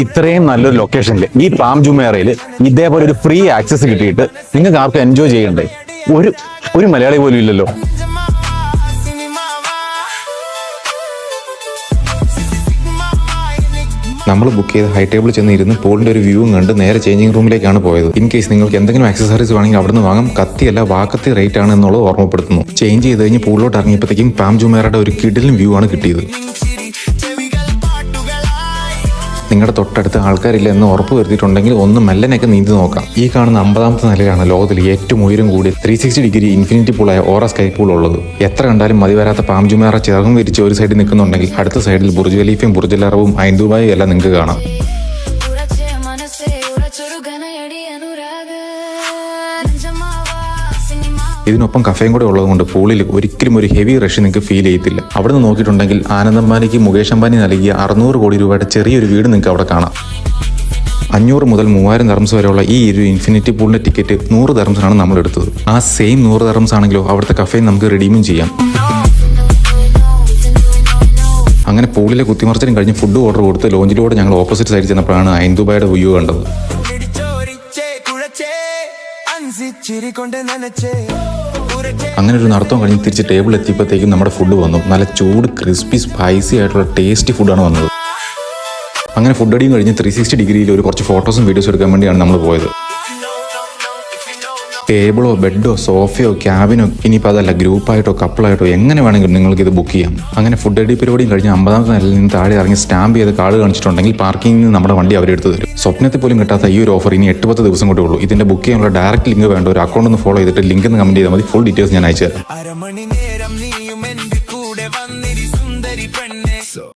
ഇത്രയും നല്ലൊരു ലൊക്കേഷനിൽ ഈ പാം ജുമേറയിൽ ഇതേപോലെ ഒരു ഫ്രീ ആക്സസ് കിട്ടിയിട്ട് നിങ്ങൾക്ക് ആർക്കും എൻജോയ് ചെയ്യണ്ടേ? ഒരു മലയാളി പോലും ഇല്ലല്ലോ. നമ്മൾ ബുക്ക് ചെയ്ത് ഹൈ ടേബിൾ ചെന്ന് ഇരുന്ന് പൂളിന്റെ ഒരു വ്യൂവും കണ്ട് നേരെ ചേഞ്ചിങ് റൂമിലേക്കാണ് പോയത്. ഇൻ കേസ് നിങ്ങൾക്ക് എന്തെങ്കിലും ആക്സസറീസ് വേണമെങ്കിൽ അവിടുന്ന് വാങ്ങാം. കത്തിയല്ല വാക്കത്തി റേറ്റ് ആണ് എന്നുള്ളത് ഓർമ്മപ്പെടുത്തുന്നു. ചേഞ്ച് ചെയ്ത് കഴിഞ്ഞ് പൂളിലോട്ട് ഇറങ്ങിയപ്പോഴത്തേക്കും പാം ജുമേറയുടെ ഒരു കിടിലും വ്യൂ ആണ് കിട്ടിയത്. നിങ്ങളുടെ തൊട്ടടുത്ത് ആൾക്കാരില്ല എന്ന് ഉറപ്പ് വരുത്തിയിട്ടുണ്ടെങ്കിൽ ഒന്ന് മെല്ലനൊക്കെ നീന്തി നോക്കാം. ഈ കാണുന്ന 50ാമത്തെ നിലയിലാണ് ലോകത്തിൽ ഏറ്റവും ഉയരം കൂടിയ 360 ഡിഗ്രി ഇൻഫിനിറ്റി പൂളായ ഓറ സ്കൈ പൂൾ ഉള്ളത്. എത്ര കണ്ടാലും മതി വരാത്ത പാം ജുമേറ ചിറകും വിരിച്ച് ഒരു സൈഡിൽ നിൽക്കുന്നുണ്ടെങ്കിൽ അടുത്ത സൈഡിൽ ബുർജ് ഖലീഫയും ബുർജ് അൽ അറബും ഐൻ ദുബായും എല്ലാം നിങ്ങൾക്ക് കാണാം. ഇതിനൊപ്പം കഫേയും കൂടെ ഉള്ളതുകൊണ്ട് പൂളിൽ ഒരിക്കലും ഒരു ഹെവി റഷ് നിങ്ങൾക്ക് ഫീൽ ചെയ്യത്തില്ല. അവിടെ നിന്ന് നോക്കിയിട്ടുണ്ടെങ്കിൽ ആനന്ദ് അംബാനിക്ക് മുകേഷ് അംബാനി നൽകിയ 600 കോടി രൂപയുടെ ചെറിയൊരു വീട് നിങ്ങൾക്ക് അവിടെ കാണാം. 500 മുതൽ 3000 ദർംസ് വരെയുള്ള ഈ ഒരു ഇൻഫിനിറ്റി പൂളിന്റെ ടിക്കറ്റ് 100 ദർംസാണ് നമ്മൾ എടുത്തത്. ആ സെയിം 100 ദർംസ് ആണെങ്കിലോ അവിടുത്തെ കഫേയിൽ നമുക്ക് റിഡീമും ചെയ്യാം. അങ്ങനെ പൂളിലെ കുത്തിമറിച്ചിലും കഴിഞ്ഞ് ഫുഡ് ഓർഡർ കൊടുത്ത് ലോഞ്ചിലൂടെ ഞങ്ങൾ ഓപ്പോസിറ്റ് സൈഡിൽ ചെന്നപ്പോഴാണ് ഐൻ ദുബായുടെ വ്യൂ കണ്ടത്. അങ്ങനെ ഒരു നടത്തം കഴിഞ്ഞ് തിരിച്ച് ടേബിൾ എത്തിയപ്പോഴത്തേക്കും നമ്മുടെ ഫുഡ് വന്നു. നല്ല ചൂട് ക്രിസ്പി സ്പൈസി ആയിട്ടുള്ള ടേസ്റ്റി ഫുഡാണ് വന്നത്. അങ്ങനെ ഫുഡ് അടിയും കഴിഞ്ഞ് 360 ഡിഗ്രിയിൽ ഒരു കുറച്ച് ഫോട്ടോസും വീഡിയോസും എടുക്കാൻ വേണ്ടിയാണ് നമ്മൾ പോയത്. ടേബിളോ ബെഡോ സോഫയോ ക്യാബിനോ ഇനിയിപ്പോൾ അതല്ല ഗ്രൂപ്പായിട്ടോ കപ്പിളായിട്ടോ എങ്ങനെ വേണമെങ്കിലും നിങ്ങൾക്ക് ഇത് ബുക്ക് ചെയ്യാം. അങ്ങനെ ഫുഡ് അടി പരിപാടിയും കഴിഞ്ഞ് 50ാമത്തെ നിലയിൽ നിന്ന് താഴെ ഇറങ്ങി സ്റ്റാമ്പ് ചെയ്ത് കാർഡ് കാണിച്ചിട്ടുണ്ടെങ്കിൽ പാർക്കിങ്ങിൽ നിന്ന് നമ്മുടെ വണ്ടി അവരെടുത്ത് തരും. സ്വപ്നത്തിൽ പോലും കിട്ടാത്ത ഈ ഒരു ഓഫർ ഇനി 8-10 ദിവസം കൂടെ ഉള്ളൂ. ഇതിന്റെ ബുക്ക് ചെയ്യാനുള്ള ഡയറക്റ്റ് ലിങ്ക് വേണ്ട ഒരു അക്കൗണ്ട് ഒന്ന് ഫോളോ ചെയ്തിട്ട് ലിങ്ക് ഒന്ന് കമന്റ് ചെയ്താൽ മതി. ഫുൾ ഡീറ്റെയിൽസ് ഞാൻ അയച്ചു തരാം.